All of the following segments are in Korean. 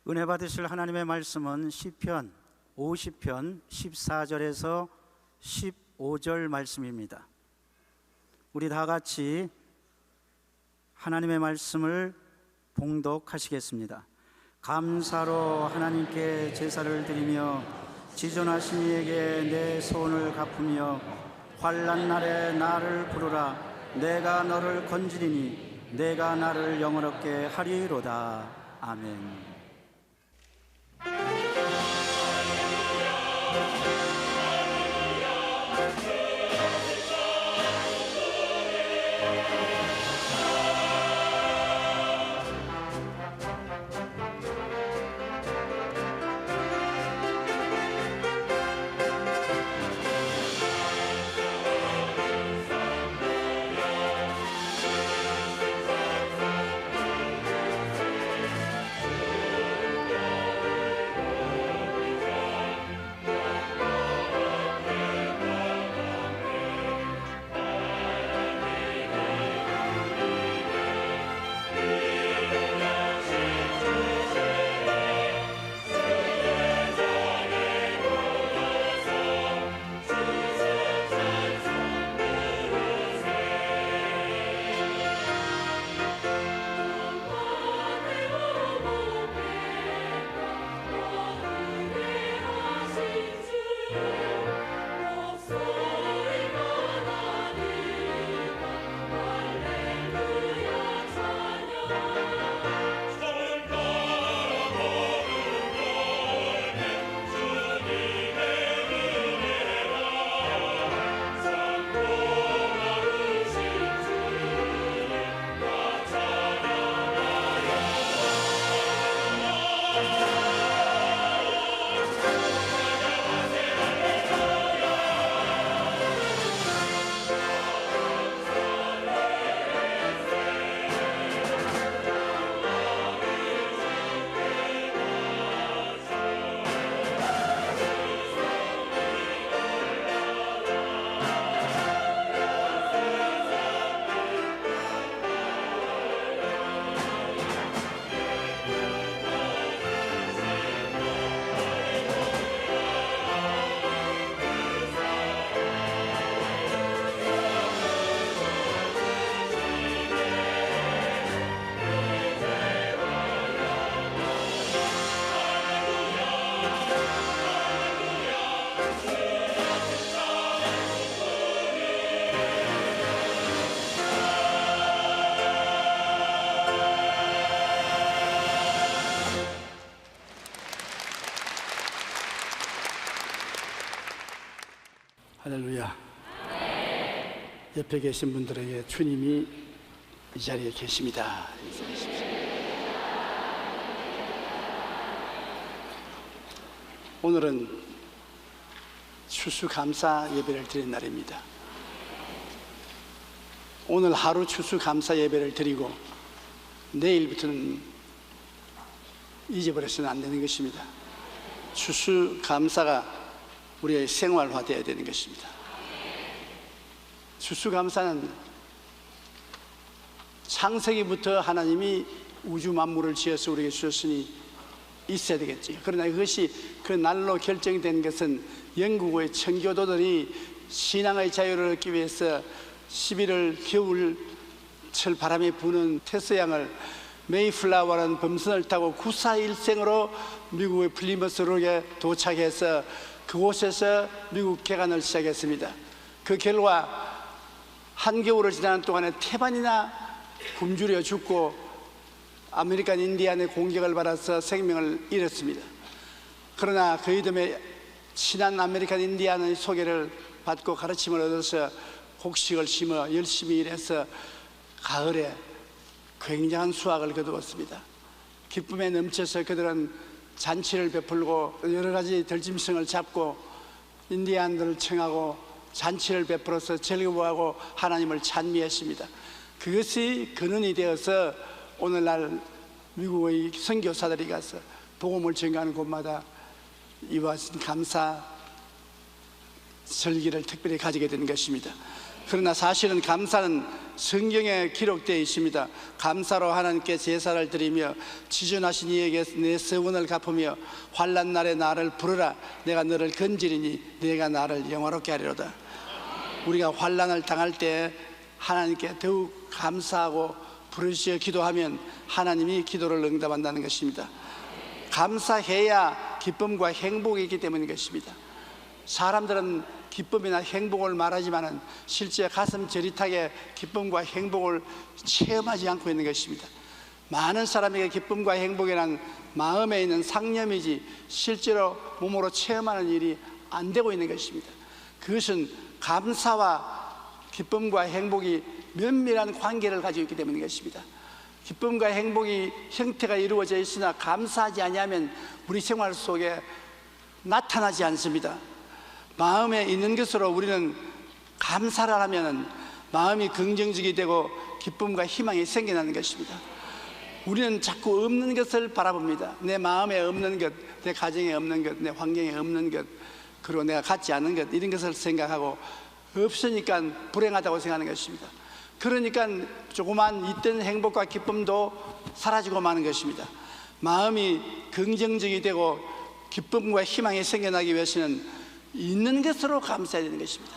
은혜 받으실 하나님의 말씀은 시편 50편 14절에서 15절 말씀입니다. 우리 다 같이 하나님의 말씀을 봉독하시겠습니다. 감사로 하나님께 제사를 드리며 지존하신 이에게 내 소원을 갚으며 환난 날에 나를 부르라. 내가 너를 건지리니 내가 나를 영원롭게 하리로다. 아멘. 할렐루야. 옆에 계신 분들에게 주님이 이 자리에 계십니다. 오늘은 추수감사 예배를 드리는 날입니다. 오늘 하루 추수감사 예배를 드리고 내일부터는 잊어버려서는 안 되는 것입니다. 추수감사가 우리의 생활화되어야 되는 것입니다. 추수감사는 창세기부터 하나님이 우주 만물을 지어서 우리에게 주셨으니 있어야 되겠지. 그러나 그것이 그 날로 결정된 것은 영국의 청교도들이 신앙의 자유를 얻기 위해서 11월 겨울철 바람이 부는 태서양을 메이플라워라는 범선을 타고 941생으로 미국의 플리머스록에 도착해서 그곳에서 미국 개간을 시작했습니다. 그 결과 한겨울을 지나는 동안에 태반이나 굶주려 죽고 아메리칸 인디안의 공격을 받아서 생명을 잃었습니다. 그러나 그 이듬해 친한 아메리칸 인디안의 소개를 받고 가르침을 얻어서 곡식을 심어 열심히 일해서 가을에 굉장한 수확을 거두었습니다. 기쁨에 넘쳐서 그들은 잔치를 베풀고 여러 가지 들짐승을 잡고 인디안들을 청하고 잔치를 베풀어서 즐거워하고 하나님을 찬미했습니다. 그것이 근원이 되어서 오늘날 미국의 선교사들이 가서 복음을 전가하는 곳마다 이와 같은 감사 절기를 특별히 가지게 되는 것입니다. 그러나 사실은 감사는 성경에 기록되어 있습니다. 감사로 하나님께 제사를 드리며 지존하신 이에게 내 서원을 갚으며 환난 날에 나를 부르라. 내가 너를 건지리니 내가 나를 영화롭게 하리로다. 우리가 환난을 당할 때 하나님께 더욱 감사하고 부르시어 기도하면 하나님이 기도를 응답한다는 것입니다. 감사해야 기쁨과 행복이 있기 때문인 것입니다. 사람들은 기쁨이나 행복을 말하지만 실제 가슴 저릿하게 기쁨과 행복을 체험하지 않고 있는 것입니다. 많은 사람에게 기쁨과 행복이란 마음에 있는 상념이지 실제로 몸으로 체험하는 일이 안 되고 있는 것입니다. 그것은 감사와 기쁨과 행복이 면밀한 관계를 가지고 있기 때문인 것입니다. 기쁨과 행복이 형태가 이루어져 있으나 감사하지 아니하면 우리 생활 속에 나타나지 않습니다. 마음에 있는 것으로 우리는 감사를 하면 마음이 긍정적이 되고 기쁨과 희망이 생겨나는 것입니다. 우리는 자꾸 없는 것을 바라봅니다. 내 마음에 없는 것, 내 가정에 없는 것, 내 환경에 없는 것, 그리고 내가 갖지 않은 것, 이런 것을 생각하고 없으니까 불행하다고 생각하는 것입니다. 그러니까 조그만 있던 행복과 기쁨도 사라지고 마는 것입니다. 마음이 긍정적이 되고 기쁨과 희망이 생겨나기 위해서는 있는 것으로 감사해야 되는 것입니다.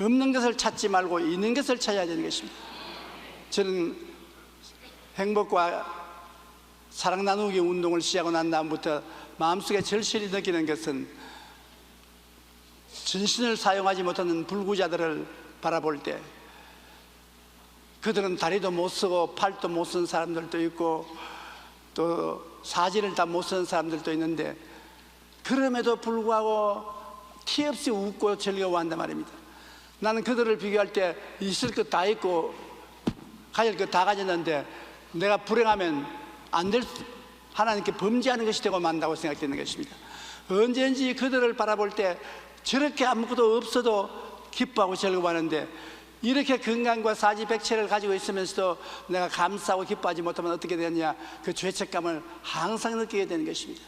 없는 것을 찾지 말고 있는 것을 찾아야 되는 것입니다. 저는 행복과 사랑 나누기 운동을 시작하고 난 다음부터 마음속에 절실히 느끼는 것은 전신을 사용하지 못하는 불구자들을 바라볼 때 그들은 다리도 못 쓰고 팔도 못 쓰는 사람들도 있고 또 사지를 다 못 쓰는 사람들도 있는데 그럼에도 불구하고 티 없이 웃고 즐거워한단 말입니다. 나는 그들을 비교할 때 있을 것 다 있고 가질 것 다 가졌는데 내가 불행하면 안 될 하나님께 범죄하는 것이 되고 만다고 생각되는 것입니다. 언제든지 그들을 바라볼 때 저렇게 아무것도 없어도 기뻐하고 즐거워하는데 이렇게 건강과 사지백체를 가지고 있으면서도 내가 감사하고 기뻐하지 못하면 어떻게 되느냐, 그 죄책감을 항상 느끼게 되는 것입니다.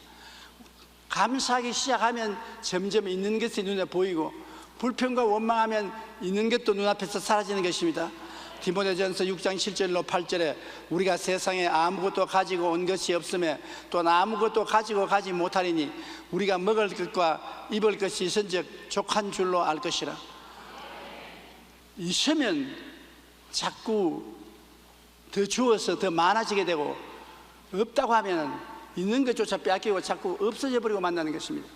감사하기 시작하면 점점 있는 것이 눈에 보이고 불평과 원망하면 있는 것도 눈앞에서 사라지는 것입니다. 디모데전서 6장 7절로 8절에 우리가 세상에 아무것도 가지고 온 것이 없음에 또는 아무것도 가지고 가지 못하리니 우리가 먹을 것과 입을 것이 있은즉 족한 줄로 알 것이라. 있으면 자꾸 더 주어서 더 많아지게 되고 없다고 하면 있는 것조차 빼앗기고 자꾸 없어져 버리고 만나는 것입니다.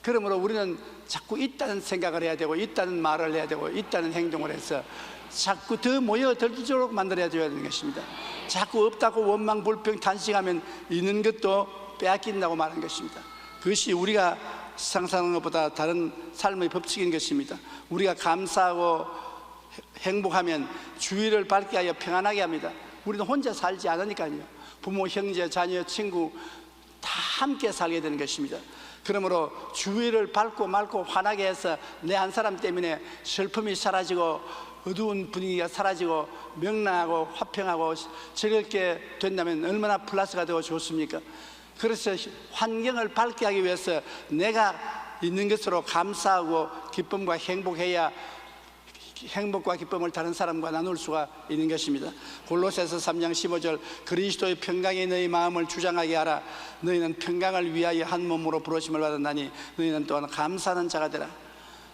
그러므로 우리는 자꾸 있다는 생각을 해야 되고 있다는 말을 해야 되고 있다는 행동을 해서 자꾸 더 모여들도록 만들어야 되는 것입니다. 자꾸 없다고 원망, 불평, 탄식하면 있는 것도 빼앗긴다고 말하는 것입니다. 그것이 우리가 상상하는 것보다 다른 삶의 법칙인 것입니다. 우리가 감사하고 행복하면 주위를 밝게 하여 평안하게 합니다. 우리는 혼자 살지 않으니까요. 부모, 형제, 자녀, 친구 다 함께 살게 되는 것입니다. 그러므로 주위를 밝고 맑고 환하게 해서 내 한 사람 때문에 슬픔이 사라지고 어두운 분위기가 사라지고 명랑하고 화평하고 즐겁게 된다면 얼마나 플러스가 되고 좋습니까? 그래서 환경을 밝게 하기 위해서 내가 있는 것으로 감사하고 기쁨과 행복해야 행복과 기쁨을 다른 사람과 나눌 수가 있는 것입니다. 골로새서 3장 15절 그리스도의 평강이 너희 마음을 주장하게 하라. 너희는 평강을 위하여 한 몸으로 부르심을 받았나니 너희는 또한 감사하는 자가 되라.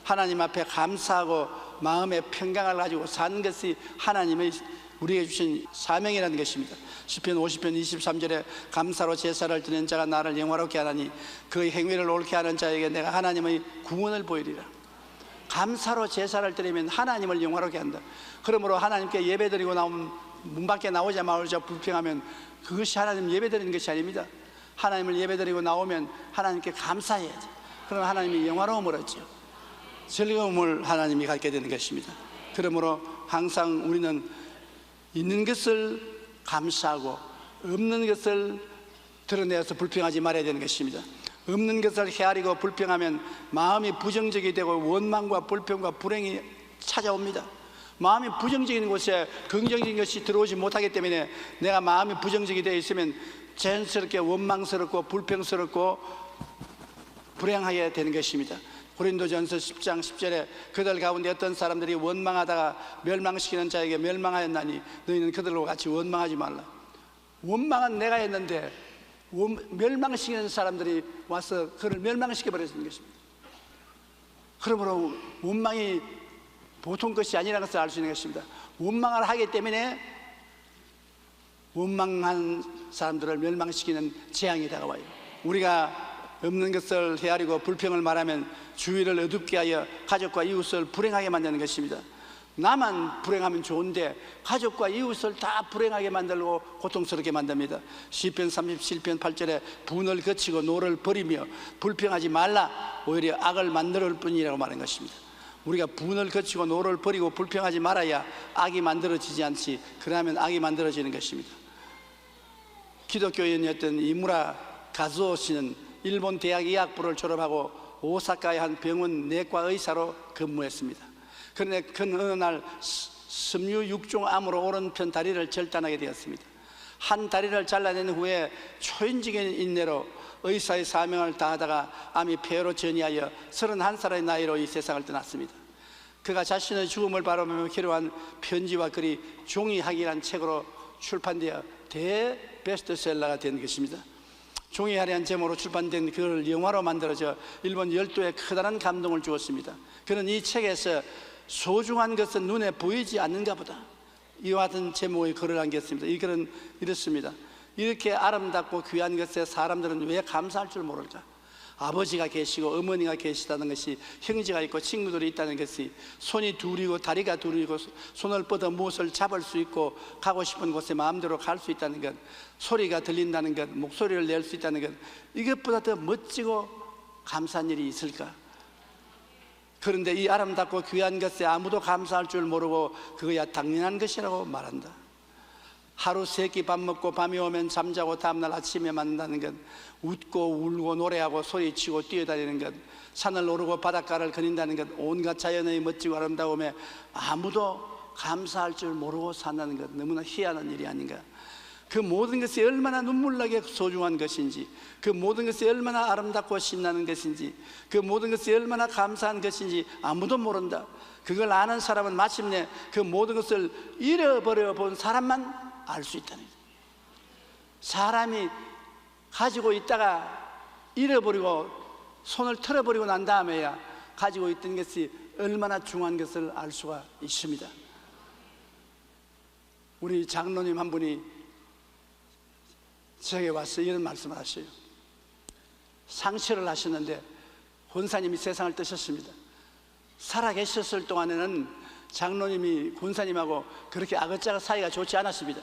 하나님 앞에 감사하고 마음의 평강을 가지고 사는 것이 하나님의 우리에게 주신 사명이라는 것입니다. 시편 50편 23절에 감사로 제사를 드리는 자가 나를 영화롭게 하나니 그의 행위를 옳게 하는 자에게 내가 하나님의 구원을 보이리라. 감사로 제사를 드리면 하나님을 영화롭게 한다. 그러므로 하나님께 예배드리고 나오면 문 밖에 나오자 마오자 불평하면 그것이 하나님 예배드리는 것이 아닙니다. 하나님을 예배드리고 나오면 하나님께 감사해야지. 그럼 하나님이 영화로움을 얻죠. 즐거움을 하나님이 갖게 되는 것입니다. 그러므로 항상 우리는 있는 것을 감사하고 없는 것을 드러내서 불평하지 말아야 되는 것입니다. 없는 것을 헤아리고 불평하면 마음이 부정적이 되고 원망과 불평과 불행이 찾아옵니다. 마음이 부정적인 곳에 긍정적인 것이 들어오지 못하기 때문에 내가 마음이 부정적이 되어 있으면 자연스럽게 원망스럽고 불평스럽고 불행하게 되는 것입니다. 고린도전서 10장 10절에 그들 가운데 어떤 사람들이 원망하다가 멸망시키는 자에게 멸망하였나니 너희는 그들과 같이 원망하지 말라. 원망은 내가 했는데 멸망시키는 사람들이 와서 그를 멸망시켜 버렸는 것입니다. 그러므로 원망이 보통 것이 아니라는 것을 알 수 있는 것입니다. 원망을 하기 때문에 원망한 사람들을 멸망시키는 재앙이 다가와요. 우리가 없는 것을 헤아리고 불평을 말하면 주위를 어둡게 하여 가족과 이웃을 불행하게 만드는 것입니다. 나만 불행하면 좋은데 가족과 이웃을 다 불행하게 만들고 고통스럽게 만듭니다. 시편 37편 8절에 분을 거치고 노를 버리며 불평하지 말라 오히려 악을 만들 뿐이라고 말한 것입니다. 우리가 분을 거치고 노를 버리고 불평하지 말아야 악이 만들어지지 않지, 그러면 악이 만들어지는 것입니다. 기독교인이었던 이무라 가즈오 씨는 일본 대학 의학부를 졸업하고 오사카의 한 병원 내과 의사로 근무했습니다. 그런데 어느 날 섬유 6종 암으로 오른편 다리를 절단하게 되었습니다. 한 다리를 잘라낸 후에 초인적인 인내로 의사의 사명을 다하다가 암이 폐로 전이하여 31살의 나이로 이 세상을 떠났습니다. 그가 자신의 죽음을 바라보며 기록한 편지와 글이 종이학이라는 책으로 출판되어 대베스트셀러가 된 것입니다. 종이학이라는 제목으로 출판된 그를 영화로 만들어져 일본 열도에 커다란 감동을 주었습니다. 그는 이 책에서 소중한 것은 눈에 보이지 않는가 보다, 이와 같은 제목의 글을 남겼습니다. 이 글은 이렇습니다. 이렇게 아름답고 귀한 것에 사람들은 왜 감사할 줄 모를까? 아버지가 계시고 어머니가 계시다는 것이, 형제가 있고 친구들이 있다는 것이, 손이 둘이고 다리가 둘이고 손을 뻗어 무엇을 잡을 수 있고 가고 싶은 곳에 마음대로 갈 수 있다는 것, 소리가 들린다는 것, 목소리를 낼 수 있다는 것, 이것보다 더 멋지고 감사한 일이 있을까? 그런데 이 아름답고 귀한 것에 아무도 감사할 줄 모르고 그거야 당연한 것이라고 말한다. 하루 세 끼 밥 먹고 밤이 오면 잠자고 다음날 아침에 만나는 것, 웃고 울고 노래하고 소리치고 뛰어다니는 것, 산을 오르고 바닷가를 거닌다는 것, 온갖 자연의 멋지고 아름다움에 아무도 감사할 줄 모르고 산다는 것, 너무나 희한한 일이 아닌가. 그 모든 것이 얼마나 눈물나게 소중한 것인지, 그 모든 것이 얼마나 아름답고 신나는 것인지, 그 모든 것이 얼마나 감사한 것인지 아무도 모른다. 그걸 아는 사람은 마침내 그 모든 것을 잃어버려 본 사람만 알 수 있다는 거예요. 사람이 가지고 있다가 잃어버리고 손을 털어버리고 난 다음에야 가지고 있던 것이 얼마나 중요한 것을 알 수가 있습니다. 우리 장로님 한 분이 저에게 와서 이런 말씀을 하셔요. 상처를 하셨는데 권사님이 세상을 떠셨습니다. 살아계셨을 동안에는 장로님이 권사님하고 그렇게 아긋자가 사이가 좋지 않았습니다.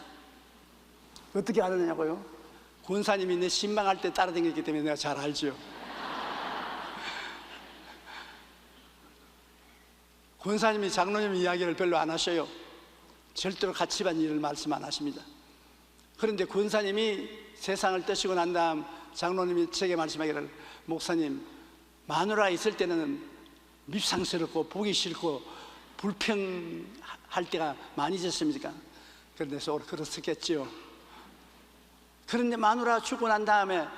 어떻게 알았냐고요? 권사님이 내 신방할 때 따라다녔기 때문에 내가 잘 알죠. 권사님이 장로님 이야기를 별로 안 하셔요. 절대로 가치반 일을 말씀 안 하십니다. 그런데 권사님이 세상을 떠시고 난 다음 장로님이 제게 말씀하기를, 목사님, 마누라 있을 때는 밉상스럽고 보기 싫고 불평할 때가 많이 있었습니까? 그런데 속으로 그렇겠지요. 그런데 마누라 죽고 난 다음에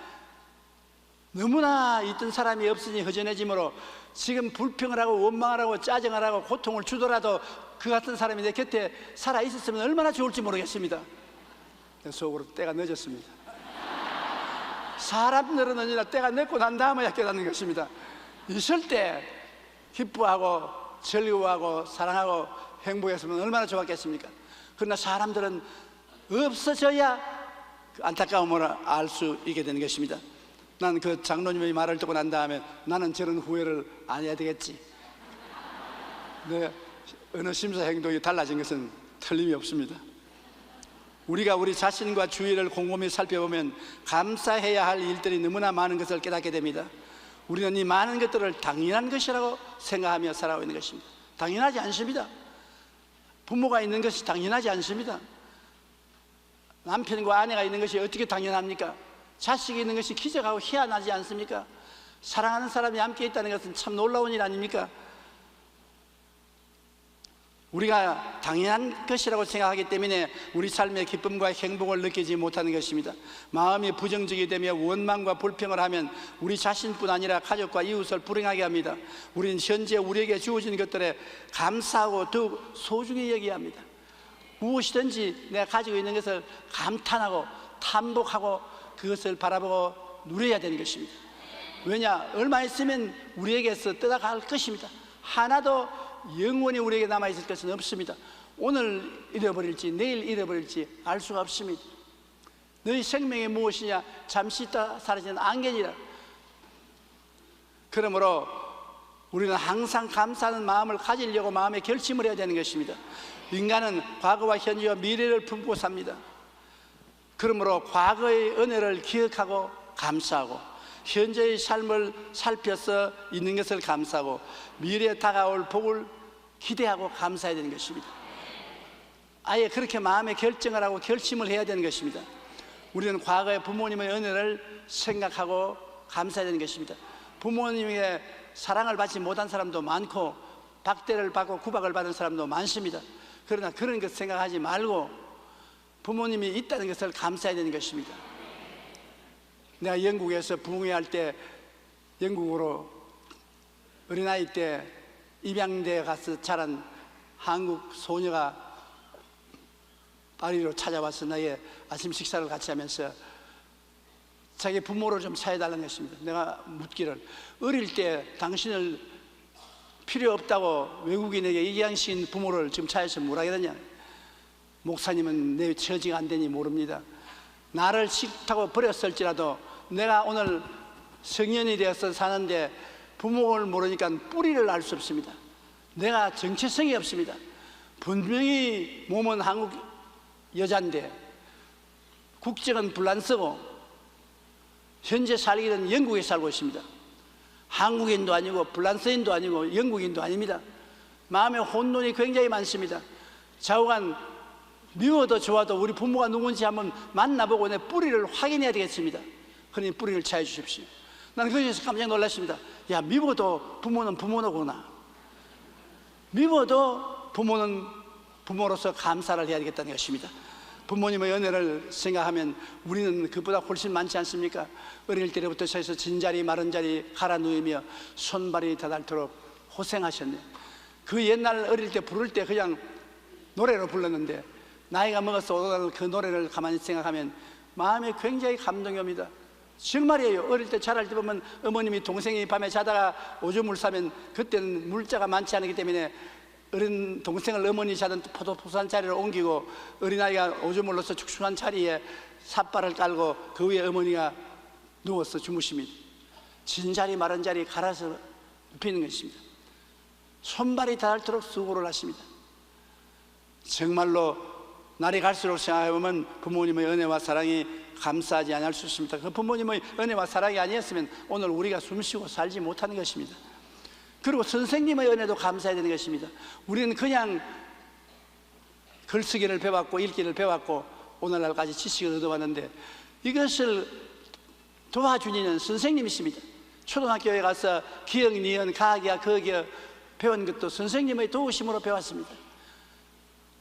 너무나 있던 사람이 없으니 허전해지므로 지금 불평을 하고 원망을 하고 짜증을 하고 고통을 주더라도 그 같은 사람이 내 곁에 살아 있었으면 얼마나 좋을지 모르겠습니다. 속으로 때가 늦었습니다. 사람들은 언제나 때가 늦고 난 다음에 깨닫는 것입니다. 있을 때 기뻐하고 즐거워하고 사랑하고 행복했으면 얼마나 좋았겠습니까? 그러나 사람들은 없어져야 그 안타까움을 알 수 있게 되는 것입니다. 난 그 장로님의 말을 듣고 난 다음에 나는 저런 후회를 안 해야 되겠지. 네, 어느 심사 행동이 달라진 것은 틀림이 없습니다. 우리가 우리 자신과 주위를 곰곰이 살펴보면 감사해야 할 일들이 너무나 많은 것을 깨닫게 됩니다. 우리는 이 많은 것들을 당연한 것이라고 생각하며 살아가고 있는 것입니다. 당연하지 않습니다. 부모가 있는 것이 당연하지 않습니다. 남편과 아내가 있는 것이 어떻게 당연합니까? 자식이 있는 것이 기적하고 희한하지 않습니까? 사랑하는 사람이 함께 있다는 것은 참 놀라운 일 아닙니까? 우리가 당연한 것이라고 생각하기 때문에 우리 삶의 기쁨과 행복을 느끼지 못하는 것입니다. 마음이 부정적이 되며 원망과 불평을 하면 우리 자신뿐 아니라 가족과 이웃을 불행하게 합니다. 우리는 현재 우리에게 주어진 것들에 감사하고 더욱 소중히 여겨야 합니다. 무엇이든지 내가 가지고 있는 것을 감탄하고 탐복하고 그것을 바라보고 누려야 되는 것입니다. 왜냐? 얼마 있으면 우리에게서 떠나갈 것입니다. 하나도 영원히 우리에게 남아있을 것은 없습니다. 오늘 잃어버릴지 내일 잃어버릴지 알 수가 없습니다. 너희 생명이 무엇이냐? 잠시 있다 사라지는 안개니라. 그러므로 우리는 항상 감사하는 마음을 가지려고 마음에 결심을 해야 되는 것입니다. 인간은 과거와 현재와 미래를 품고 삽니다. 그러므로 과거의 은혜를 기억하고 감사하고 현재의 삶을 살펴서 있는 것을 감사하고 미래에 다가올 복을 기대하고 감사해야 되는 것입니다. 아예 그렇게 마음에 결정을 하고 결심을 해야 되는 것입니다. 우리는 과거의 부모님의 은혜를 생각하고 감사해야 되는 것입니다. 부모님의 사랑을 받지 못한 사람도 많고 박대를 받고 구박을 받은 사람도 많습니다. 그러나 그런 것 생각하지 말고 부모님이 있다는 것을 감사해야 되는 것입니다. 내가 영국에서 부흥회할 때 영국으로 어린아이 때 입양대에 가서 자란 한국 소녀가 파리로 찾아와서 나의 아침 식사를 같이 하면서 자기 부모를 좀 찾아달라는 것입니다. 내가 묻기를, 어릴 때 당신을 필요 없다고 외국인에게 이양시킨 부모를 지금 찾아서 뭐라 그러냐? 목사님은 내 처지가 안 되니 모릅니다. 나를 싫다고 버렸을지라도 내가 오늘 성년이 되어서 사는데 부모를 모르니까 뿌리를 알 수 없습니다. 내가 정체성이 없습니다. 분명히 몸은 한국 여자인데 국적은 불란서고 현재 살기는 영국에 살고 있습니다. 한국인도 아니고 불란서인도 아니고 영국인도 아닙니다. 마음에 혼돈이 굉장히 많습니다. 좌우간 미워도 좋아도 우리 부모가 누군지 한번 만나보고 내 뿌리를 확인해야 되겠습니다. 그러니 뿌리를 찾아 주십시오. 나는 거기서 깜짝 놀랐습니다. 야, 미워도 부모는 부모구나. 미워도 부모는 부모로서 감사를 해야 되겠다는 것입니다. 부모님의 은혜를 생각하면 우리는 그보다 훨씬 많지 않습니까? 어릴 때부터 시작해서 진자리 마른 자리 갈아 누이며 손발이 닿도록 고생하셨네. 그 옛날 어릴 때 부를 때 그냥 노래로 불렀는데 나이가 먹어서 오늘 그 노래를 가만히 생각하면 마음에 굉장히 감동이 옵니다. 정말이에요. 어릴 때 자랄 때 보면 어머님이 동생이 밤에 자다가 오줌을 싸면 그때는 물자가 많지 않기 때문에 어린 동생을 어머니 자던 포도푸산 자리로 옮기고 어린아이가 오줌을 넣어서 축축한 자리에 삿발을 깔고 그 위에 어머니가 누워서 주무십니다. 진자리 마른 자리 갈아서 눕히는 것입니다. 손발이 닿도록 수고를 하십니다. 정말로 날이 갈수록 생각해보면 부모님의 은혜와 사랑이 감사하지 않을 수 있습니다. 그 부모님의 은혜와 사랑이 아니었으면 오늘 우리가 숨쉬고 살지 못하는 것입니다. 그리고 선생님의 은혜도 감사해야 되는 것입니다. 우리는 그냥 글쓰기를 배웠고 읽기를 배웠고 오늘날까지 지식을 얻어왔는데 이것을 도와준 이는 선생님이십니다. 초등학교에 가서 기억, 니은, 가기야, 거기야 배운 것도 선생님의 도우심으로 배웠습니다.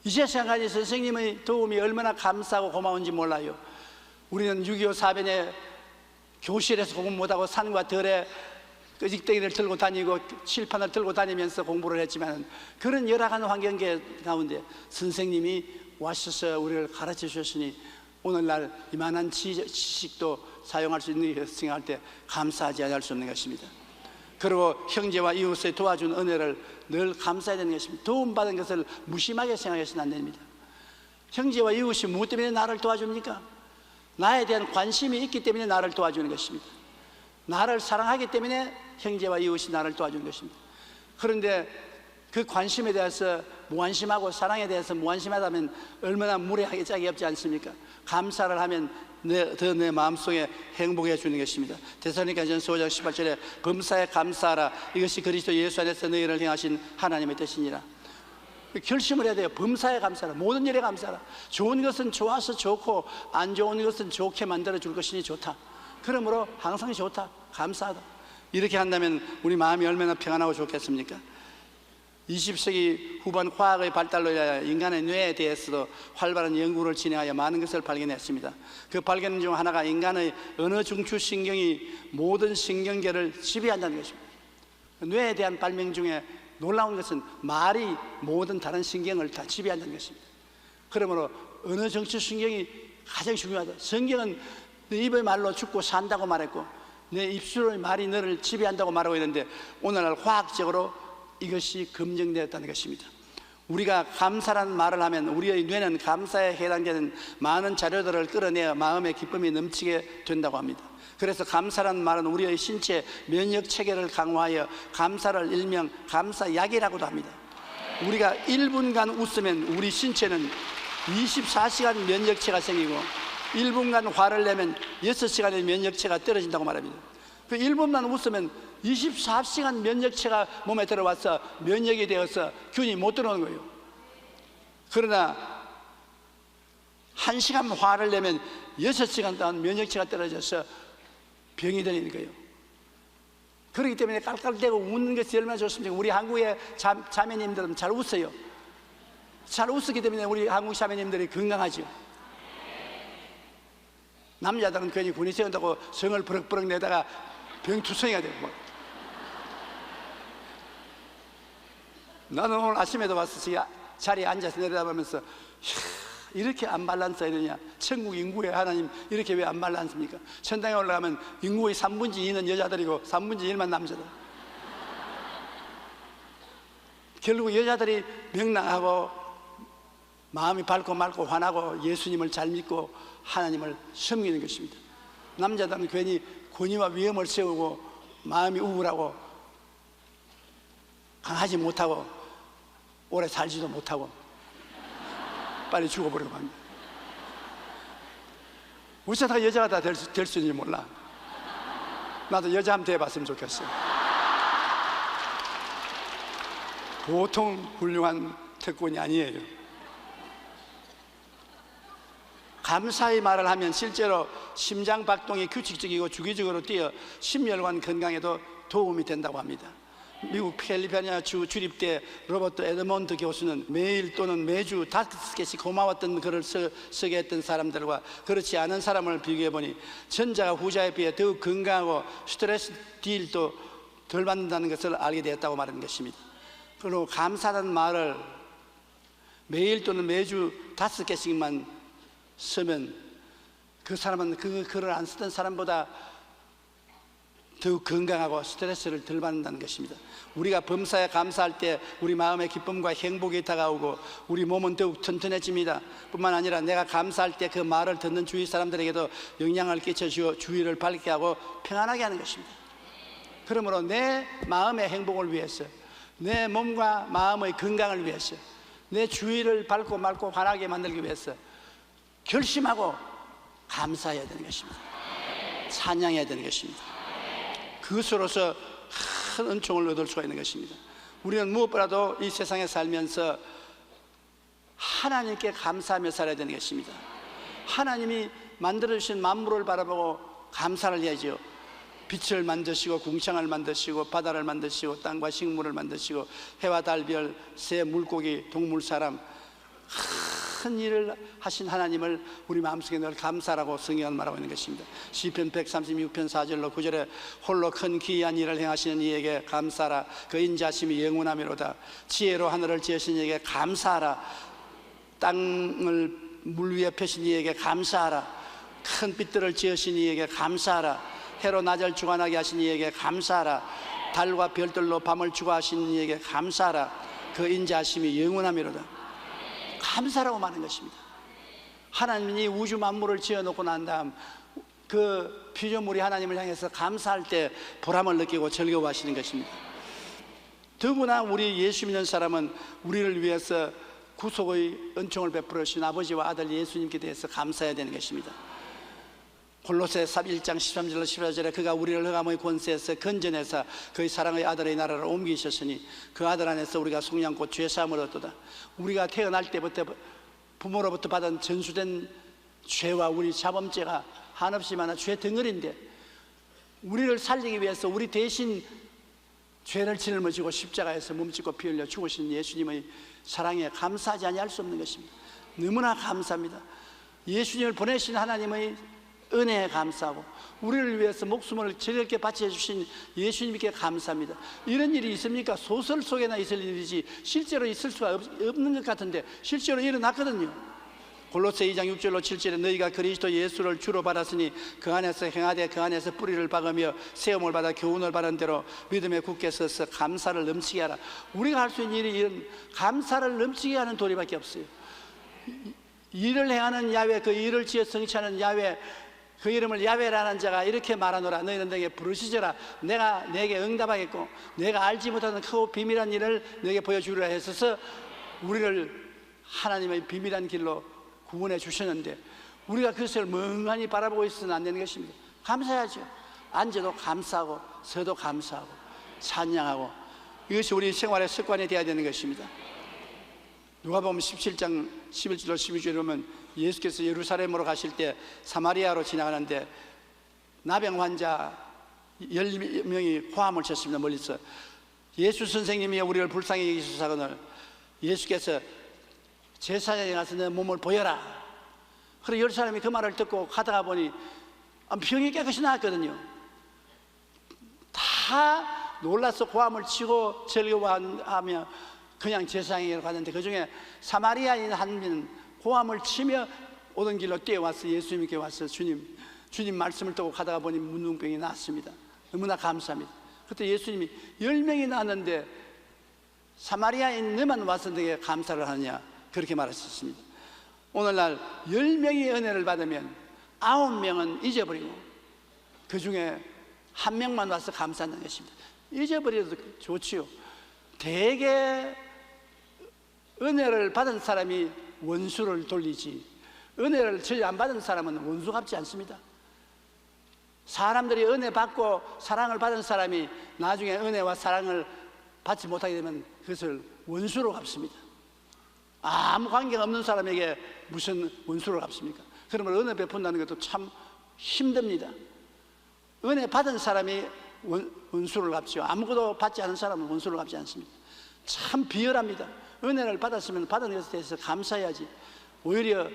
이제 생각하니 선생님의 도움이 얼마나 감사하고 고마운지 몰라요. 우리는 6.25 사변에 교실에서 공부 못하고 산과 들에 끄직대기를 들고 다니고 칠판을 들고 다니면서 공부를 했지만 그런 열악한 환경 가운데 선생님이 와셔서 우리를 가르쳐 주셨으니 오늘날 이만한 지식도 사용할 수 있는 것을 생각할 때 감사하지 않을 수 없는 것입니다. 그리고 형제와 이웃의 도와준 은혜를 늘 감사해야 되는 것입니다. 도움받은 것을 무심하게 생각해서는 안 됩니다. 형제와 이웃이 무엇 때문에 나를 도와줍니까? 나에 대한 관심이 있기 때문에 나를 도와주는 것입니다. 나를 사랑하기 때문에 형제와 이웃이 나를 도와주는 것입니다. 그런데 그 관심에 대해서 무관심하고 사랑에 대해서 무관심하다면 얼마나 무례하게 짝이 없지 않습니까? 감사를 하면 더 내 마음속에 행복해 주는 것입니다. 데살로니가전서 5장 18절에 범사에 감사하라. 이것이 그리스도 예수 안에서 너희를 행하신 하나님의 뜻이니라. 결심을 해야 돼요. 범사에 감사하라. 모든 일에 감사하라. 좋은 것은 좋아서 좋고 안 좋은 것은 좋게 만들어 줄 것이니 좋다. 그러므로 항상 좋다, 감사하다. 이렇게 한다면 우리 마음이 얼마나 평안하고 좋겠습니까? 20세기 후반 과학의 발달로 인하여 인간의 뇌에 대해서도 활발한 연구를 진행하여 많은 것을 발견했습니다. 그 발견 중 하나가 인간의 어느 중추신경이 모든 신경계를 지배한다는 것입니다. 뇌에 대한 발명 중에 놀라운 것은 말이 모든 다른 신경을 다 지배한다는 것입니다. 그러므로 어느 중추신경이 가장 중요하다. 성경은 내 입의 말로 죽고 산다고 말했고 내 입술의 말이 너를 지배한다고 말하고 있는데 오늘날 화학적으로 이것이 검증되었다는 것입니다. 우리가 감사라는 말을 하면 우리의 뇌는 감사에 해당되는 많은 자료들을 끌어내어 마음의 기쁨이 넘치게 된다고 합니다. 그래서 감사라는 말은 우리의 신체 면역 체계를 강화하여 감사를 일명 감사약이라고도 합니다. 우리가 1분간 웃으면 우리 신체는 24시간 면역체가 생기고 1분간 화를 내면 6시간의 면역체가 떨어진다고 말합니다. 그 1분만 웃으면 24시간 면역체가 몸에 들어와서 면역이 되어서 균이 못 들어오는 거예요. 그러나 1시간 화를 내면 6시간 동안 면역체가 떨어져서 병이 들리는 거예요. 그렇기 때문에 깔깔대고 웃는 것이 얼마나 좋습니까? 우리 한국의 자매님들은 잘 웃어요. 잘 웃었기 때문에 우리 한국 자매님들이 건강하죠. 남자들은 괜히 군이 세운다고 성을 버럭버럭 내다가 병투성이가 되고. 나는 오늘 아침에도 와서 자리에 앉아서 내려다보면서 이렇게 안 발란서야 되냐? 천국 인구의 하나님 이렇게 왜 안 발란습니까? 천당에 올라가면 인구의 3분의 2는 여자들이고 3분의 1만 남자들. 결국 여자들이 명랑하고 마음이 밝고 맑고 환하고 예수님을 잘 믿고 하나님을 섬기는 것입니다. 남자들은 괜히 권위와 위험을 세우고 마음이 우울하고 강하지 못하고 오래 살지도 못하고 빨리 죽어버리고 합니다. 우리가 여자가 다 될 수 있는지 몰라. 나도 여자 한번 돼봤으면 좋겠어요. 보통 훌륭한 특권이 아니에요. 감사의 말을 하면 실제로 심장 박동이 규칙적이고 주기적으로 뛰어 심혈관 건강에도 도움이 된다고 합니다. 미국 캘리포니아 주 주립대 로버트 에드먼드 교수는 매일 또는 매주 5개씩 고마웠던 글을 쓰게 했던 사람들과 그렇지 않은 사람을 비교해 보니 전자가 후자에 비해 더욱 건강하고 스트레스 딜도 덜 받는다는 것을 알게 되었다고 말하는 것입니다. 그리고 감사라는 말을 매일 또는 매주 5개씩만 쓰면 그 사람은 그 글을 안 쓰던 사람보다 더욱 건강하고 스트레스를 덜 받는다는 것입니다. 우리가 범사에 감사할 때 우리 마음의 기쁨과 행복이 다가오고 우리 몸은 더욱 튼튼해집니다. 뿐만 아니라 내가 감사할 때 그 말을 듣는 주위 사람들에게도 영향을 끼쳐주어 주위를 밝게 하고 평안하게 하는 것입니다. 그러므로 내 마음의 행복을 위해서 내 몸과 마음의 건강을 위해서 내 주위를 밝고 맑고 환하게 만들기 위해서 결심하고 감사해야 되는 것입니다. 찬양해야 되는 것입니다. 그것으로서 큰 은총을 얻을 수가 있는 것입니다. 우리는 무엇보다도 이 세상에 살면서 하나님께 감사하며 살아야 되는 것입니다. 하나님이 만들어주신 만물을 바라보고 감사를 해야죠. 빛을 만드시고 궁창을 만드시고 바다를 만드시고 땅과 식물을 만드시고 해와 달, 별, 새, 물고기, 동물, 사람 큰 일을 하신 하나님을 우리 마음속에 늘 감사라고 성경은 말하고 있는 것입니다. 시편 136편 4절로 9절에 홀로 큰 기이한 일을 행하시는 이에게 감사하라. 그 인자심이 영원하미로다. 지혜로 하늘을 지으신 이에게 감사하라. 땅을 물 위에 펴신 이에게 감사하라. 큰 빛들을 지으신 이에게 감사하라. 해로 낮을 주관하게 하신 이에게 감사하라. 달과 별들로 밤을 주관하신 이에게 감사하라. 그 인자심이 영원하미로다. 감사라고 말하는 것입니다. 하나님이 우주 만물을 지어놓고 난 다음 그 피조물이 하나님을 향해서 감사할 때 보람을 느끼고 즐거워하시는 것입니다. 더구나 우리 예수 믿는 사람은 우리를 위해서 구속의 은총을 베풀어 주신 아버지와 아들 예수님께 대해서 감사해야 되는 것입니다. 골로새 1장 13절로 14절에 그가 우리를 흑암의 권세에서 건져내사 그의 사랑의 아들의 나라를 옮기셨으니 그 아들 안에서 우리가 속량고 죄사함을 얻도다. 우리가 태어날 때부터 부모로부터 받은 전수된 죄와 우리 자범죄가 한없이 많아 죄 덩어리인데 우리를 살리기 위해서 우리 대신 죄를 짊어지고 십자가에서 몸짓고 피 흘려 죽으신 예수님의 사랑에 감사하지 아니할 수 없는 것입니다. 너무나 감사합니다. 예수님을 보내신 하나님의 은혜에 감사하고 우리를 위해서 목숨을 즐겁게 바쳐 주신 예수님께 감사합니다. 이런 일이 있습니까? 소설 속에나 있을 일이지 실제로 있을 수가 없는 것 같은데 실제로 일어났거든요. 골로새 2장 6절로 7절에 너희가 그리스도 예수를 주로 받았으니 그 안에서 행하되 그 안에서 뿌리를 박으며 세움을 받아 교훈을 받은 대로 믿음에 굳게 서서 감사를 넘치게 하라. 우리가 할 수 있는 일이 이런 감사를 넘치게 하는 도리밖에 없어요. 일을 행하는 야훼, 그 일을 지어 성취하는 야훼, 그 이름을 야훼라는 자가 이렇게 말하노라. 너희는 내게 부르시져라. 내가 내게 응답하겠고 내가 알지 못하는 크고 비밀한 일을 내게 보여주리라 했어서 우리를 하나님의 비밀한 길로 구원해 주셨는데 우리가 그것을 멍하니 바라보고 있어서는 안 되는 것입니다. 감사해야죠. 앉아도 감사하고 서도 감사하고 찬양하고 이것이 우리 생활의 습관이 되어야 되는 것입니다. 누가복음 17장 11절로 12절에 보면 예수께서 예루살렘으로 가실 때 사마리아로 지나가는데 나병 환자 10명이 호함을 쳤습니다. 멀리서 예수 선생님이 우리를 불쌍히 여기소서거늘 예수께서 제사장에 가서 내 몸을 보여라. 그래 10사람이 그 말을 듣고 가다가 보니 병이 깨끗이 나았거든요. 다 놀라서 고함을 치고 즐거워하며 그냥 제사장에게 갔는데 그 중에 사마리아인 한 분은 고함을 치며 오던 길로 뛰어와서 예수님께 와서 주님 말씀을 듣고 가다가 보니 문둥병이 나았습니다. 너무나 감사합니다. 그때 예수님이 10명이 나았는데 사마리아인 너만 와서 내게 감사를 하느냐 그렇게 말하셨습니다. 오늘날 10명이 은혜를 받으면 9명은 잊어버리고 그 중에 1명만 와서 감사하는 것입니다. 잊어버려도 좋지요. 대개 은혜를 받은 사람이 원수를 돌리지 은혜를 전혀 안 받은 사람은 원수 갚지 않습니다. 사람들이 은혜 받고 사랑을 받은 사람이 나중에 은혜와 사랑을 받지 못하게 되면 그것을 원수로 갚습니다. 아무 관계가 없는 사람에게 무슨 원수를 갚습니까? 그러면 은혜 베푼다는 것도 참 힘듭니다. 은혜 받은 사람이 원수를 갚죠. 아무것도 받지 않은 사람은 원수를 갚지 않습니다. 참 비열합니다. 은혜를 받았으면 받은 것에 대해서 감사해야지 오히려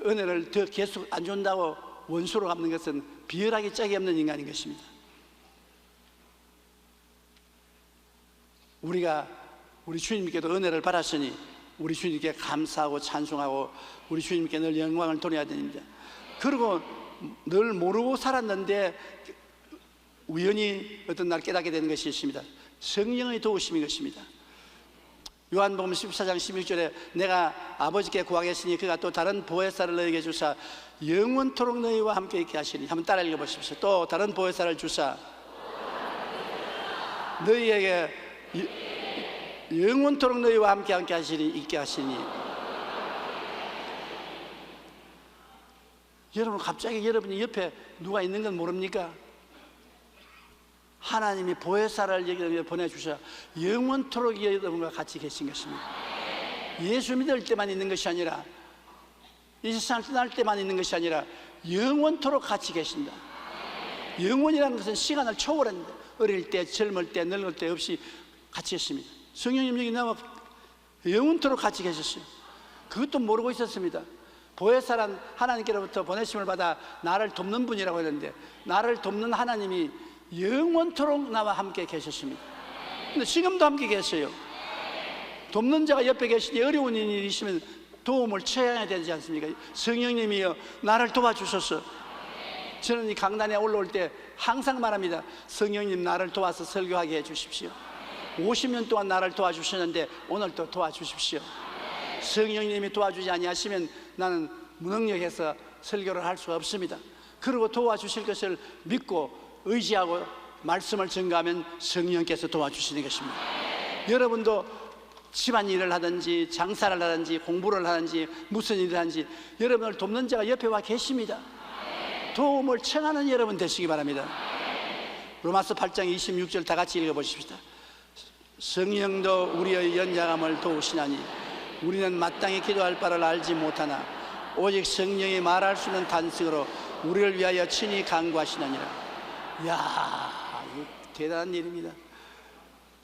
은혜를 더 계속 안 준다고 원수로 갚는 것은 비열하기 짝이 없는 인간인 것입니다. 우리가 우리 주님께도 은혜를 받았으니 우리 주님께 감사하고 찬송하고 우리 주님께 늘 영광을 돌려야 됩니다. 그리고 늘 모르고 살았는데 우연히 어떤 날 깨닫게 되는 것이 있습니다. 성령의 도우심인 것입니다. 요한복음 14장 16절에 내가 아버지께 구하겠으니 그가 또 다른 보혜사를 너희에게 주사 영원토록 너희와 함께 있게 하시니 한번 따라 읽어보십시오. 또 다른 보혜사를 주사 너희에게 영원토록 너희와 함께 하시니 있게 하시니. 여러분 갑자기 여러분이 옆에 누가 있는 건 모릅니까? 하나님이 보혜사를 여기에 보내주셔 영원토록 여러분과 같이 계신 것입니다. 예수 믿을 때만 있는 것이 아니라 이 세상을 떠날 때만 있는 것이 아니라 영원토록 같이 계신다. 영원이라는 것은 시간을 초월합니다. 어릴 때, 젊을 때, 늙을 때 없이 같이 있습니다. 성령님 여기 나와 영원토록 같이 계셨어요. 그것도 모르고 있었습니다. 보혜사란 하나님께로부터 보내심을 받아 나를 돕는 분이라고 했는데 나를 돕는 하나님이 영원토록 나와 함께 계셨습니다. 근데 지금도 함께 계세요. 돕는 자가 옆에 계시니 어려운 일이 있으면 도움을 청해야 되지 않습니까? 성령님이여 나를 도와주소서. 저는 이 강단에 올라올 때 항상 말합니다. 성령님 나를 도와서 설교하게 해주십시오. 50년 동안 나를 도와주셨는데 오늘도 도와주십시오. 성령님이 도와주지 아니하시면 나는 무능력해서 설교를 할 수가 없습니다. 그리고 도와주실 것을 믿고 의지하고 말씀을 전가하면 성령께서 도와주시는 것입니다. 여러분도 집안일을 하든지 장사를 하든지 공부를 하든지 무슨 일을 하든지 여러분을 돕는 자가 옆에 와 계십니다. 도움을 청하는 여러분 되시기 바랍니다. 로마서 8장 26절 다 같이 읽어보십시다. 성령도 우리의 연약함을 도우시나니 우리는 마땅히 기도할 바를 알지 못하나 오직 성령이 말할 수 있는 단식으로 우리를 위하여 친히 간구하시느니라. 이야, 이거 대단한 일입니다.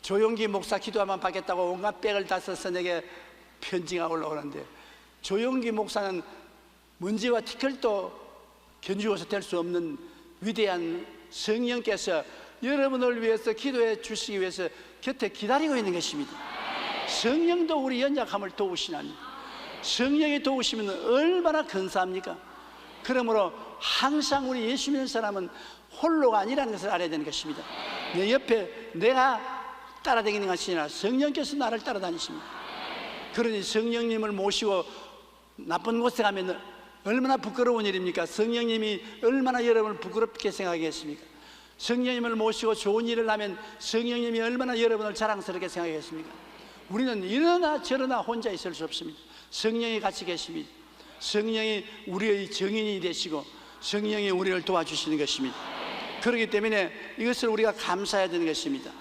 조용기 목사 기도하면 받겠다고 온갖 백을 다 써서 내게 편지가 올라오는데, 조용기 목사는 먼지와 티끌도 견주어서 될 수 없는 위대한 성령께서 여러분을 위해서 기도해 주시기 위해서 곁에 기다리고 있는 것입니다. 성령도 우리 연약함을 도우시나니, 성령이 도우시면 얼마나 근사합니까? 그러므로 항상 우리 예수 믿는 사람은 홀로가 아니라는 것을 알아야 되는 것입니다. 내 옆에 내가 따라다니는 것이 아니라 성령께서 나를 따라다니십니다. 그러니 성령님을 모시고 나쁜 곳에 가면 얼마나 부끄러운 일입니까? 성령님이 얼마나 여러분을 부끄럽게 생각하겠습니까? 성령님을 모시고 좋은 일을 하면 성령님이 얼마나 여러분을 자랑스럽게 생각하겠습니까? 우리는 이러나 저러나 혼자 있을 수 없습니다. 성령이 같이 계십니다. 성령이 우리의 정인이 되시고 성령이 우리를 도와주시는 것입니다. 그렇기 때문에 이것을 우리가 감사해야 되는 것입니다.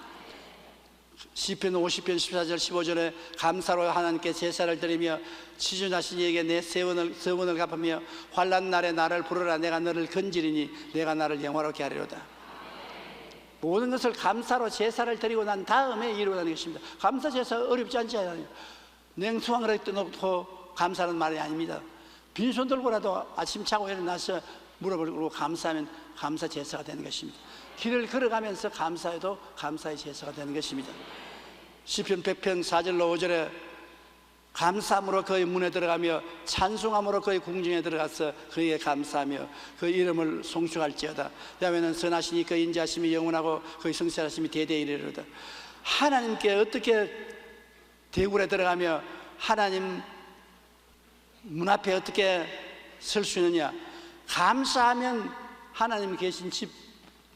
시편 50편 14절 15절에 감사로 하나님께 제사를 드리며 치주나신 이에게 내 서원을 갚으며 환난 날에 나를 부르라. 내가 너를 건지리니 내가 나를 영화롭게 하리로다. 모든 것을 감사로 제사를 드리고 난 다음에 이루어가는 것입니다. 감사 제사 어렵지 않지 않아요. 냉수왕을 떠놓고 감사하는 말이 아닙니다. 빈손 들고라도 아침 자고 일어나서 무릎을 꿇고 감사하면 감사 제사가 되는 것입니다. 길을 걸어가면서 감사해도 감사의 제사가 되는 것입니다. 시편 100편 4절로 5절에 감사함으로 그의 문에 들어가며 찬송함으로 그의 궁중에 들어가서 그에게 감사하며 그 이름을 송축할지어다. 왜냐하면 선하시니 그 인자하심이 영원하고 그의 성실하심이 대대에 이르리로다. 하나님께 어떻게 대굴에 들어가며 하나님 문 앞에 어떻게 설 수 있느냐? 감사하면 하나님 계신 집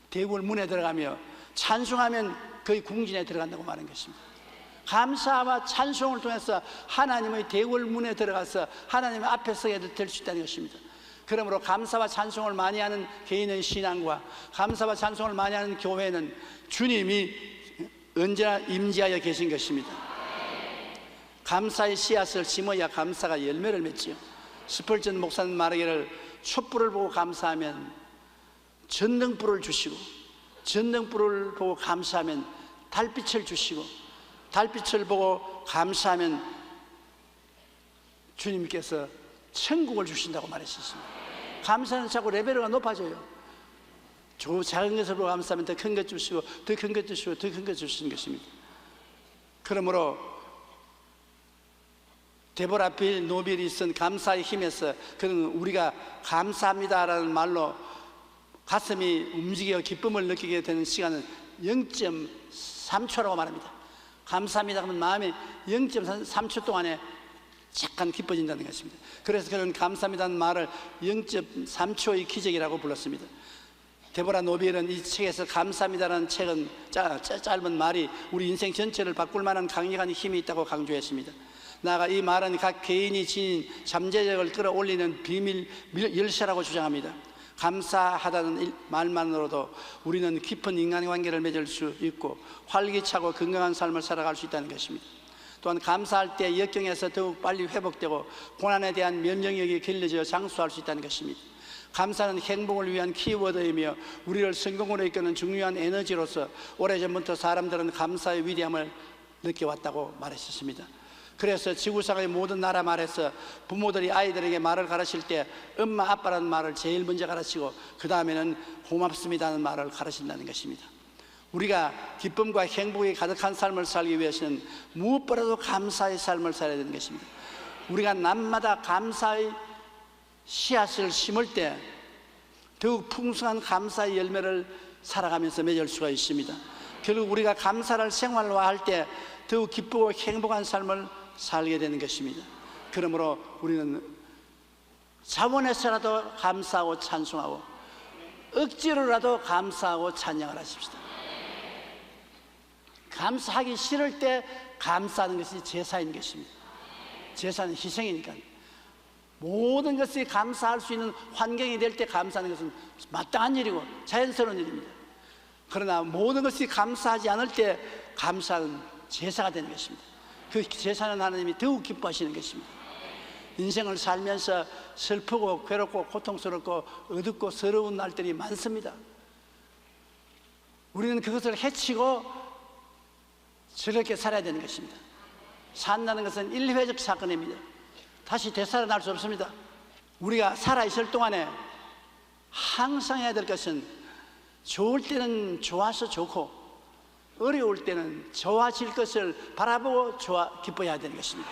대굴 문에 들어가며 찬송하면 그의 궁전에 들어간다고 말하는 것입니다. 감사와 찬송을 통해서 하나님의 대굴 문에 들어가서 하나님 앞에 서게 될 수 있다는 것입니다. 그러므로 감사와 찬송을 많이 하는 개인의 신앙과 감사와 찬송을 많이 하는 교회는 주님이 언제나 임재하여 계신 것입니다. 감사의 씨앗을 심어야 감사가 열매를 맺지요. 스펄전 목사님 말하기를 촛불을 보고 감사하면 전등불을 주시고 전등불을 보고 감사하면 달빛을 주시고 달빛을 보고 감사하면 주님께서 천국을 주신다고 말했습니다. 감사는 자꾸 레벨이 높아져요. 작은 것을 보고 감사하면 더 큰 것 주시고 더 큰 것 주시고 더 큰 것 주시는 것입니다. 그러므로 데보라 빌 노빌이 쓴 감사의 힘에서 그는 우리가 감사합니다라는 말로 가슴이 움직여 기쁨을 느끼게 되는 시간은 0.3초라고 말합니다. 감사합니다 하면 마음이 0.3초 동안에 잠깐 기뻐진다는 것입니다. 그래서 그는 감사합니다는 말을 0.3초의 기적이라고 불렀습니다. 데보라 노빌은 이 책에서 감사합니다라는 책은 짧은 말이 우리 인생 전체를 바꿀 만한 강력한 힘이 있다고 강조했습니다. 나아가 이 말은 각 개인이 지닌 잠재력을 끌어올리는 비밀 열쇠라고 주장합니다. 감사하다는 말만으로도 우리는 깊은 인간관계를 맺을 수 있고 활기차고 건강한 삶을 살아갈 수 있다는 것입니다. 또한 감사할 때 역경에서 더욱 빨리 회복되고 고난에 대한 면역력이 길러져 장수할 수 있다는 것입니다. 감사는 행복을 위한 키워드이며 우리를 성공으로 이끄는 중요한 에너지로서 오래전부터 사람들은 감사의 위대함을 느껴왔다고 말했었습니다. 그래서 지구상의 모든 나라 말에서 부모들이 아이들에게 말을 가르칠 때 엄마 아빠라는 말을 제일 먼저 가르치고 그 다음에는 고맙습니다는 말을 가르친다는 것입니다. 우리가 기쁨과 행복이 가득한 삶을 살기 위해서는 무엇보다도 감사의 삶을 살아야 되는 것입니다. 우리가 날마다 감사의 씨앗을 심을 때 더욱 풍성한 감사의 열매를 살아가면서 맺을 수가 있습니다. 결국 우리가 감사를 생활화할 때 더욱 기쁘고 행복한 삶을 살게 되는 것입니다. 그러므로 우리는 자원해서라도 감사하고 찬송하고 억지로라도 감사하고 찬양을 하십시다. 감사하기 싫을 때 감사하는 것이 제사인 것입니다. 제사는 희생이니까 모든 것이 감사할 수 있는 환경이 될 때 감사하는 것은 마땅한 일이고 자연스러운 일입니다. 그러나 모든 것이 감사하지 않을 때 감사는 제사가 되는 것입니다. 그 제사는 하나님이 더욱 기뻐하시는 것입니다. 인생을 살면서 슬프고 괴롭고 고통스럽고 어둡고 서러운 날들이 많습니다. 우리는 그것을 해치고 저렇게 살아야 되는 것입니다. 산다는 것은 일회적 사건입니다. 다시 되살아날 수 없습니다. 우리가 살아있을 동안에 항상 해야 될 것은 좋을 때는 좋아서 좋고 어려울 때는 좋아질 것을 바라보고 기뻐해야 되는 것입니다.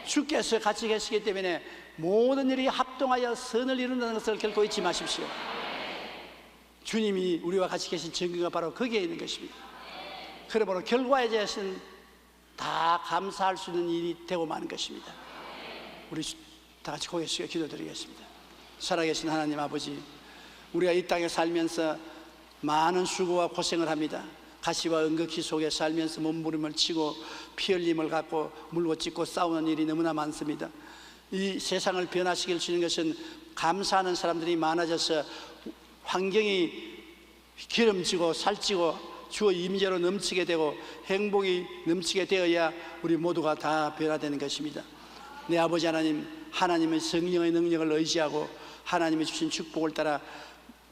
주께서 같이 계시기 때문에 모든 일이 합동하여 선을 이룬다는 것을 결코 잊지 마십시오. 주님이 우리와 같이 계신 증거가 바로 거기에 있는 것입니다. 그러므로 결과에 대해서는 다 감사할 수 있는 일이 되고 마는 것입니다. 우리 다 같이 고개 숙여 기도드리겠습니다. 살아계신 하나님 아버지, 우리가 이 땅에 살면서 많은 수고와 고생을 합니다. 가시와 은극히 속에 살면서 몸부림을 치고 피 흘림을 갖고 물고 찢고 싸우는 일이 너무나 많습니다. 이 세상을 변화시킬 수 있는 것은 감사하는 사람들이 많아져서 환경이 기름지고 살찌고 주의 임재로 넘치게 되고 행복이 넘치게 되어야 우리 모두가 다 변화되는 것입니다. 내 아버지 하나님, 하나님의 성령의 능력을 의지하고 하나님이 주신 축복을 따라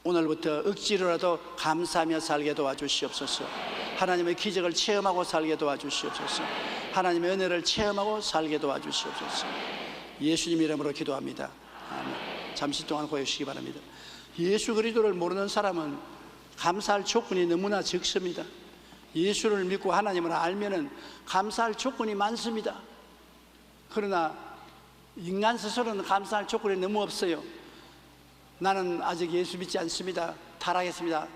오늘부터 억지로라도 감사하며 살게 도와주시옵소서. 하나님의 기적을 체험하고 살게 도와주시옵소서. 하나님의 은혜를 체험하고 살게 도와주시옵소서. 예수님 이름으로 기도합니다. 아멘. 잠시 동안 고여주시기 바랍니다. 예수 그리스도를 모르는 사람은 감사할 조건이 너무나 적습니다. 예수를 믿고 하나님을 알면은 감사할 조건이 많습니다. 그러나 인간 스스로는 감사할 조건이 너무 없어요. 나는 아직 예수 믿지 않습니다. 타락했습니다.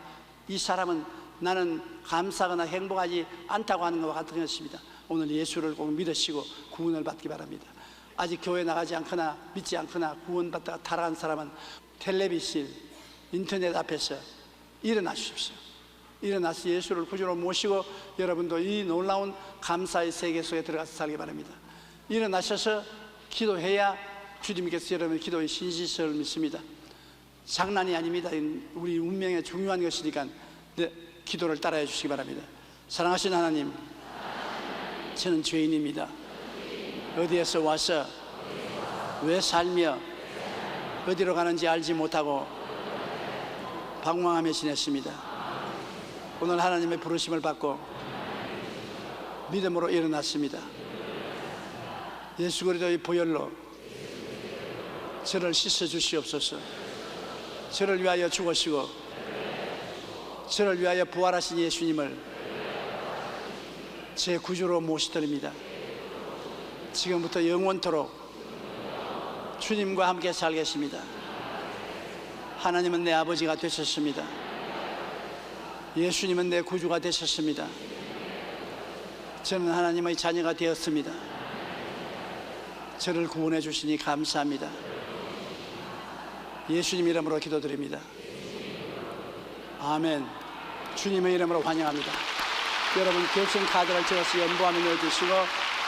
이 사람은 나는 감사하거나 행복하지 않다고 하는 것과 같은 것입니다. 오늘 예수를 꼭 믿으시고 구원을 받기 바랍니다. 아직 교회 나가지 않거나 믿지 않거나 구원받다가 타락한 사람은 텔레비전, 인터넷 앞에서 일어나십시오. 일어나서 예수를 구주로 모시고 여러분도 이 놀라운 감사의 세계 속에 들어가서 살기 바랍니다. 일어나셔서 기도해야 주님께서 여러분의 기도의 신실성을 믿습니다. 장난이 아닙니다. 우리 운명에 중요한 것이니까 기도를 따라해 주시기 바랍니다. 사랑하신 하나님, 저는 죄인입니다. 어디에서 와서 왜 살며 어디로 가는지 알지 못하고 방황하며 지냈습니다. 오늘 하나님의 부르심을 받고 믿음으로 일어났습니다. 예수 그리스도의 보혈로 저를 씻어 주시옵소서. 저를 위하여 죽으시고 저를 위하여 부활하신 예수님을 제 구주로 모시드립니다. 지금부터 영원토록 주님과 함께 살겠습니다. 하나님은 내 아버지가 되셨습니다. 예수님은 내 구주가 되셨습니다. 저는 하나님의 자녀가 되었습니다. 저를 구원해 주시니 감사합니다. 예수님 이름으로 기도드립니다. 아멘. 주님의 이름으로 환영합니다. 여러분 결승 카드를 적어서 연보함에 넣어주시고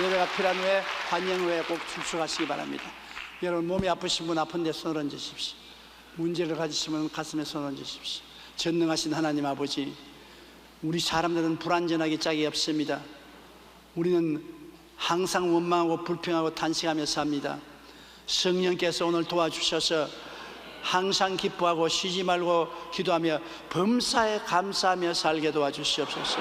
예배가 필요한 후에 환영 후에 꼭 출석하시기 바랍니다. 여러분 몸이 아프신 분 아픈 데 손을 얹으십시오. 문제를 가지시면 가슴에 손을 얹으십시오. 전능하신 하나님 아버지, 우리 사람들은 불완전하기 짝이 없습니다. 우리는 항상 원망하고 불평하고 탄식하며 삽니다. 성령께서 오늘 도와주셔서 항상 기뻐하고 쉬지 말고 기도하며 범사에 감사하며 살게 도와주시옵소서.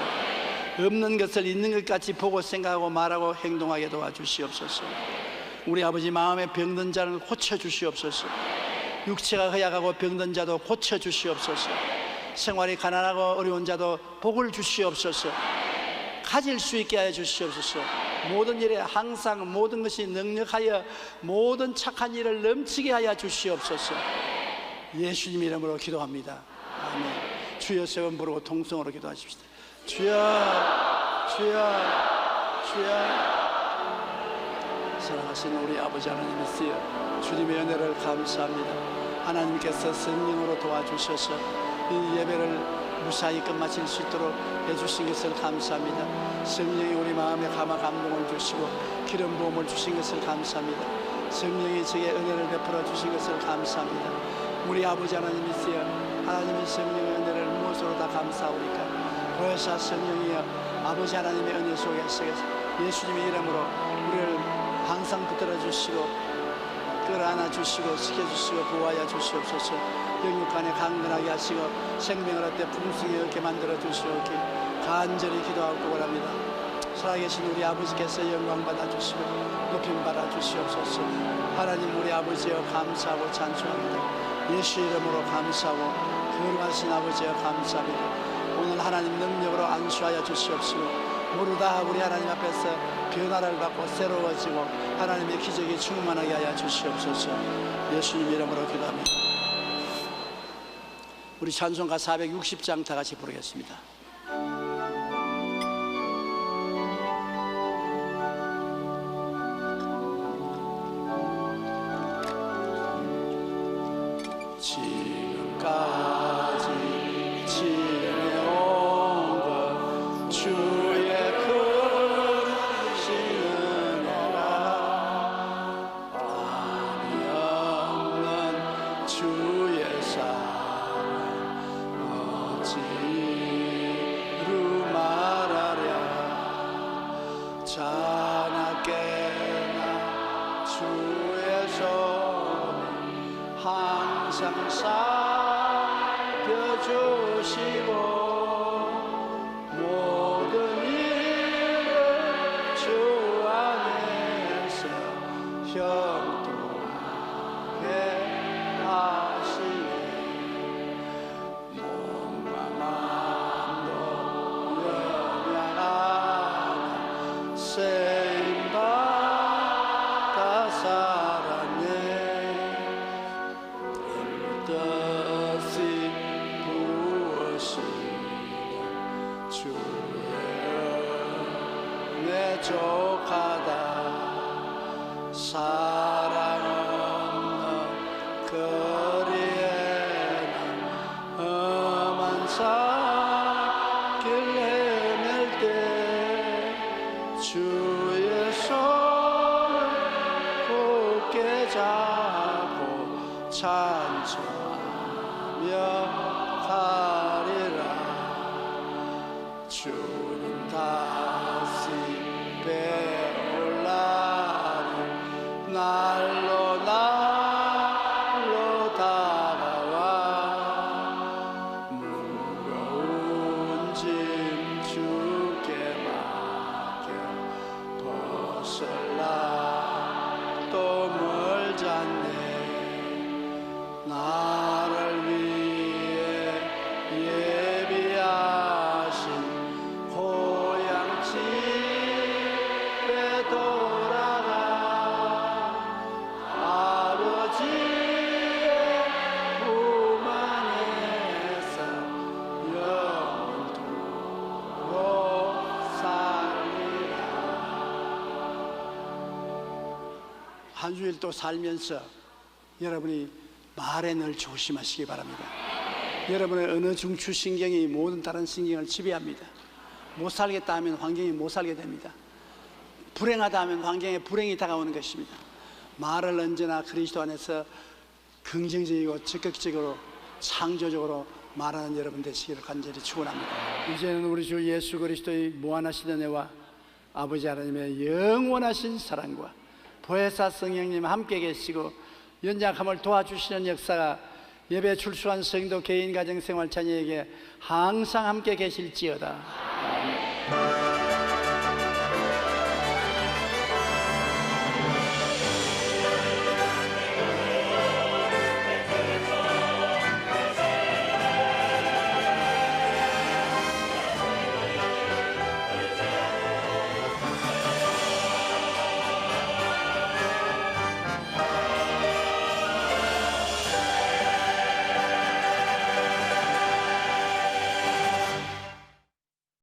없는 것을 있는 것 같이 보고 생각하고 말하고 행동하게 도와주시옵소서. 우리 아버지 마음에 병든 자를 고쳐주시옵소서. 육체가 허약하고 병든 자도 고쳐주시옵소서. 생활이 가난하고 어려운 자도 복을 주시옵소서. 가질 수 있게 하여 주시옵소서. 모든 일에 항상 모든 것이 능력하여 모든 착한 일을 넘치게 하여 주시옵소서. 예수님 이름으로 기도합니다. 아멘. 주여 세 번 부르고 통성으로 기도하십시다. 주여, 주여, 주여. 사랑하신 우리 아버지 하나님 있어요. 주님의 은혜를 감사합니다. 하나님께서 성령으로 도와주셔서 이 예배를 무사히 끝마칠 수 있도록 해주신 것을 감사합니다. 성령이 우리 마음에 감동을 주시고 기름 부음을 주신 것을 감사합니다. 성령이 저에게 은혜를 베풀어 주신 것을 감사합니다. 우리 아버지 하나님 있어요. 하나님의 성령의 은혜를 무엇으로 다 감사하오니까 보혜사 성령이여 아버지 하나님의 은혜 속에서 예수님의 이름으로 우리를 항상 붙들어 주시고 끌어안아 주시고 지켜주시고 보호하여 주시옵소서. 영육간에 강건하게 하시고 생명을 얻되 풍성히 얻게 만들어 주시옵기 간절히 기도하고 원합니다. 살아계신 우리 아버지께서 영광 받아주시고 높임 받아주시옵소서. 하나님 우리 아버지여 감사하고 찬송합니다. 예수 이름으로 감사하고 거룩하신 아버지여 감사합니다. 오늘 하나님 능력으로 안수하여 주시옵시고 모르다 우리 하나님 앞에서 변화를 받고 새로워지고 하나님의 기적이 충만하게 하여 주시옵소서. 예수님 이름으로 기도합니다. 우리 찬송가 460장 다 같이 부르겠습니다. 지금까지 지내온 것 주의 크신 은혜라 아니 없는 주의 사랑 어찌루 말하랴. 자나깨나 주의 손이 항상 살펴주시고 모든 일을 주 안에서 형통하게 하시네. 몸과 마음도 영양하나 쓰임받아 살았네. 뜻이 부으시는 주의 은혜 족하다. 사랑 없는 거리에는 험한 산길 헤맬 때 주의 손을 굳게 잡고 찬송하며 가리라. 주님 다시 배올라니 날로 다가와 무거운 짐 주께 맡겨 벗을라 또 멀잖네. 나를 위해 예비하신 고향 집에 돌아가 아버지의 품 안에서 영원토록 살리라. 한 주일 또 살면서 여러분이 말에 늘 조심하시기 바랍니다. 여러분의 어느 중추신경이 모든 다른 신경을 지배합니다. 못 살겠다 하면 환경이 못 살게 됩니다. 불행하다 하면 환경에 불행이 다가오는 것입니다. 말을 언제나 그리스도 안에서 긍정적이고 적극적으로 창조적으로 말하는 여러분 되시기를 간절히 축원합니다. 이제는 우리 주 예수 그리스도의 무한하신 은혜와 아버지 하나님의 영원하신 사랑과 보혜사 성령님 함께 계시고 연약함을 도와주시는 역사가 예배 출석한 성도 개인 가정생활 자녀에게 항상 함께 계실지어다. 아멘.